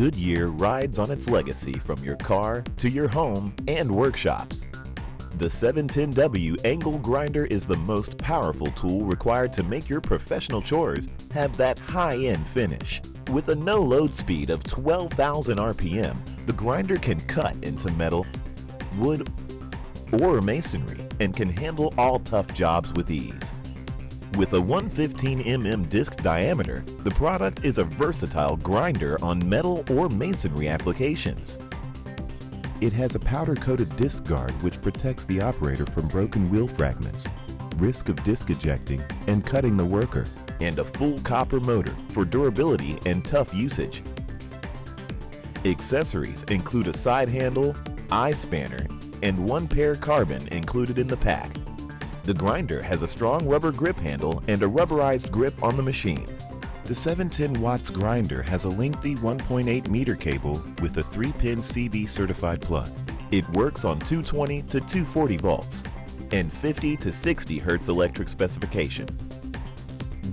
Goodyear rides on its legacy from your car to your home and workshops. The 710W angle grinder is the most powerful tool required to make your professional chores have that high-end finish. With a no-load speed of 12,000 RPM, the grinder can cut into metal, wood, or masonry and can handle all tough jobs with ease. With a 115 mm disc diameter, the product is a versatile grinder on metal or masonry applications. It has a powder-coated disc guard which protects the operator from broken wheel fragments, risk of disc ejecting and cutting the worker, and a full copper motor for durability and tough usage. Accessories include a side handle, eye spanner, and one pair carbon included in the pack. The grinder has a strong rubber grip handle and a rubberized grip on the machine. The 710 watts grinder has a lengthy 1.8 meter cable with a 3-pin CB certified plug. It works on 220 to 240 volts and 50 to 60 Hertz electric specification.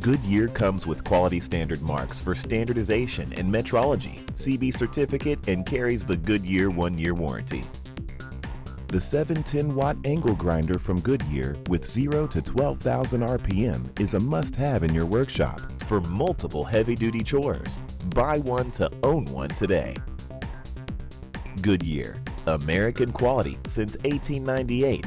Goodyear comes with quality standard marks for standardization and metrology, CB certificate, and carries the Goodyear 1-year warranty. The 710 watt angle grinder from Goodyear with 0 to 12,000 RPM is a must-have in your workshop for multiple heavy-duty chores. Buy one to own one today. Goodyear, American quality since 1898.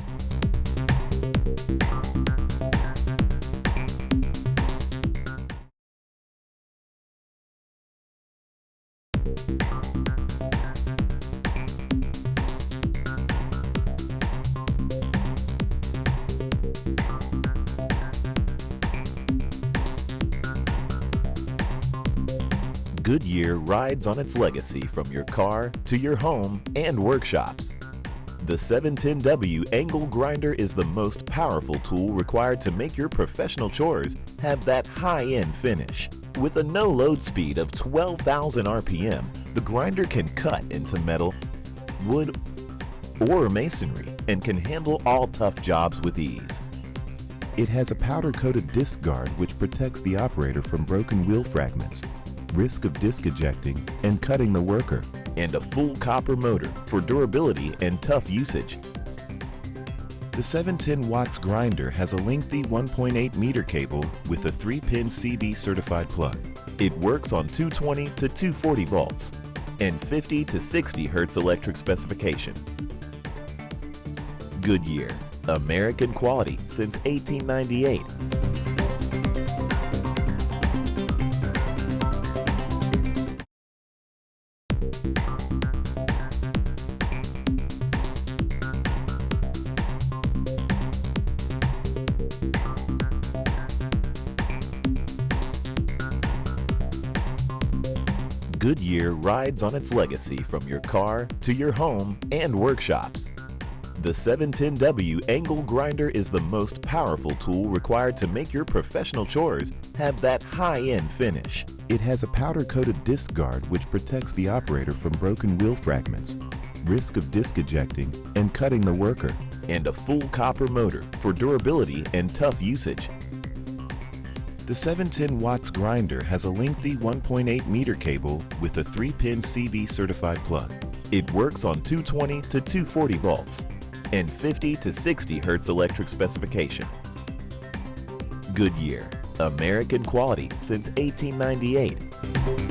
Goodyear rides on its legacy from your car to your home and workshops. The 710W angle grinder is the most powerful tool required to make your professional chores have that high-end finish. With a no-load speed of 12,000 RPM, the grinder can cut into metal, wood, or masonry and can handle all tough jobs with ease. It has a powder-coated disc guard which protects the operator from broken wheel fragments, risk of disc ejecting and cutting the worker, and a full copper motor for durability and tough usage. The 710 watts grinder has a lengthy 1.8 meter cable with a 3-pin CB certified plug. It works on 220 to 240 volts and 50 to 60 Hertz electric specification. Goodyear, American quality since 1898. Goodyear rides on its legacy from your car to your home and workshops. The 710W angle grinder is the most powerful tool required to make your professional chores have that high-end finish. It has a powder-coated disc guard which protects the operator from broken wheel fragments, risk of disc ejecting and cutting the worker, and a full copper motor for durability and tough usage. The 710 watts grinder has a lengthy 1.8 meter cable with a 3-pin CB certified plug. It works on 220 to 240 volts and 50 to 60 Hertz electric specification. Goodyear, American quality since 1898.